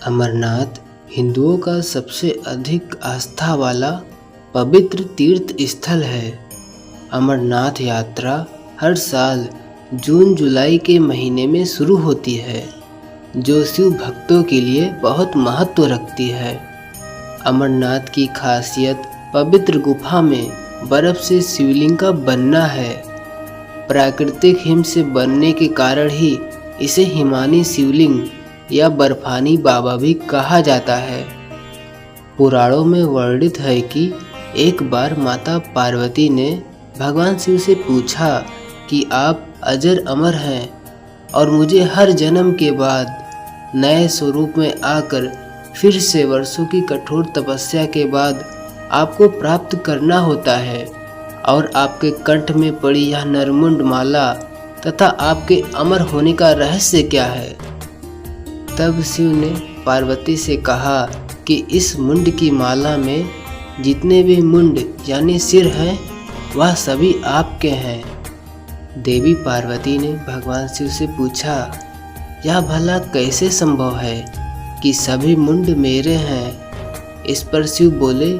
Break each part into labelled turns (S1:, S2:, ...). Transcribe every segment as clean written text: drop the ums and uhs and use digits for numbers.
S1: अमरनाथ हिंदुओं का सबसे अधिक आस्था वाला पवित्र तीर्थ स्थल है। अमरनाथ यात्रा हर साल जून जुलाई के महीने में शुरू होती है, जो शिव भक्तों के लिए बहुत महत्व रखती है। अमरनाथ की खासियत पवित्र गुफा में बर्फ से शिवलिंग का बनना है। प्राकृतिक हिम से बनने के कारण ही इसे हिमानी शिवलिंग या बर्फानी बाबा भी कहा जाता है। पुराणों में वर्णित है कि एक बार माता पार्वती ने भगवान शिव से पूछा कि आप अजर अमर हैं और मुझे हर जन्म के बाद नए स्वरूप में आकर फिर से वर्षों की कठोर तपस्या के बाद आपको प्राप्त करना होता है, और आपके कंठ में पड़ी यह नरमुंड माला तथा आपके अमर होने का रहस्य क्या है। तब शिव ने पार्वती से कहा कि इस मुंड की माला में जितने भी मुंड यानी सिर हैं वह सभी आपके हैं। देवी पार्वती ने भगवान शिव से पूछा, यह भला कैसे संभव है कि सभी मुंड मेरे हैं। इस पर शिव बोले,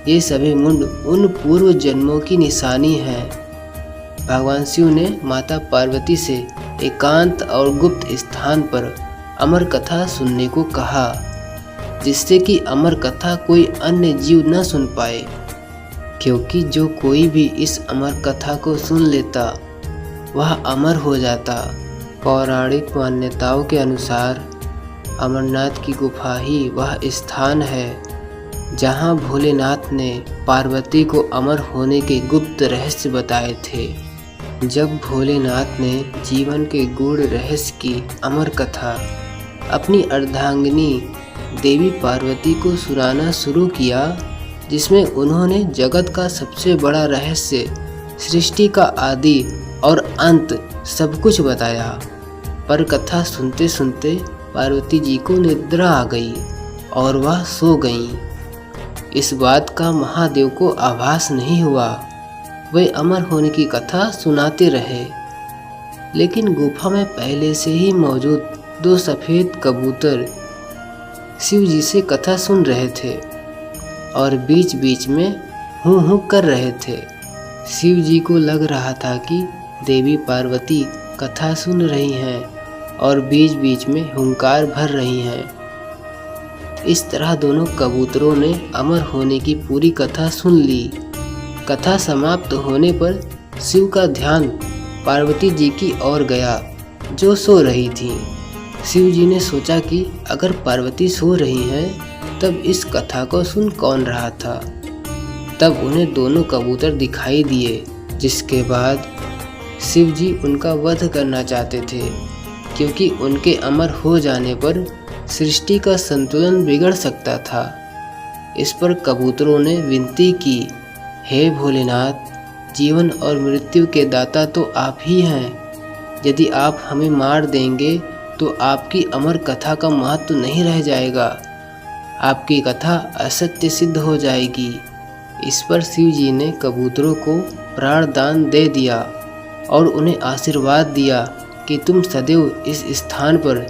S1: ये सभी मुंड उन पूर्व जन्मों की निशानी है। भगवान शिव ने माता पार्वती से एकांत और गुप्त स्थान पर अमर कथा सुनने को कहा, जिससे कि अमर कथा कोई अन्य जीव न सुन पाए, क्योंकि जो कोई भी इस अमर कथा को सुन लेता वह अमर हो जाता। पौराणिक मान्यताओं के अनुसार अमरनाथ की गुफा ही वह स्थान है जहां भोलेनाथ ने पार्वती को अमर होने के गुप्त रहस्य बताए थे। जब भोलेनाथ ने जीवन के गूढ़ रहस्य की अमर कथा अपनी अर्धांगिनी देवी पार्वती को सुनाना शुरू किया, जिसमें उन्होंने जगत का सबसे बड़ा रहस्य, सृष्टि का आदि और अंत सब कुछ बताया, पर कथा सुनते सुनते पार्वती जी को निद्रा आ गई और वह सो गईं। इस बात का महादेव को आभास नहीं हुआ। वे अमर होने की कथा सुनाते रहे, लेकिन गुफा में पहले से ही मौजूद 2 सफ़ेद कबूतर शिव जी से कथा सुन रहे थे और बीच बीच में हूँ हूँ कर रहे थे। शिव जी को लग रहा था कि देवी पार्वती कथा सुन रही हैं और बीच बीच में हुंकार भर रही हैं। इस तरह दोनों कबूतरों ने अमर होने की पूरी कथा सुन ली। कथा समाप्त होने पर शिव का ध्यान पार्वती जी की ओर गया, जो सो रही थीं। शिव जी ने सोचा कि अगर पार्वती सो रही हैं तब इस कथा को सुन कौन रहा था। तब उन्हें दोनों कबूतर दिखाई दिए, जिसके बाद शिव जी उनका वध करना चाहते थे, क्योंकि उनके अमर हो जाने पर सृष्टि का संतुलन बिगड़ सकता था। इस पर कबूतरों ने विनती की, हे भोलेनाथ, जीवन और मृत्यु के दाता तो आप ही हैं। यदि आप हमें मार देंगे तो आपकी अमर कथा का महत्व नहीं रह जाएगा, आपकी कथा असत्य सिद्ध हो जाएगी। इस पर शिव जी ने कबूतरों को प्राण दान दे दिया और उन्हें आशीर्वाद दिया कि तुम सदैव इस स्थान पर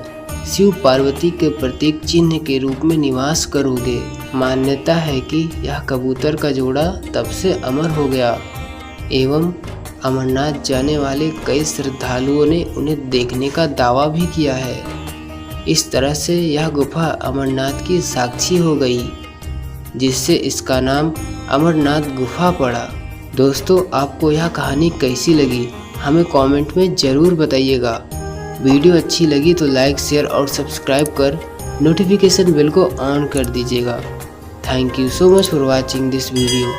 S1: शिव पार्वती के प्रतीक चिन्ह के रूप में निवास करोगे। मान्यता है कि यह कबूतर का जोड़ा तब से अमर हो गया एवं अमरनाथ जाने वाले कई श्रद्धालुओं ने उन्हें देखने का दावा भी किया है। इस तरह से यह गुफा अमरनाथ की साक्षी हो गई, जिससे इसका नाम अमरनाथ गुफा पड़ा। दोस्तों, आपको यह कहानी कैसी लगी हमें कमेंट में ज़रूर बताइएगा। वीडियो अच्छी लगी तो लाइक, शेयर और सब्सक्राइब कर नोटिफिकेशन बेल को ऑन कर दीजिएगा। Thank you so much for watching this video.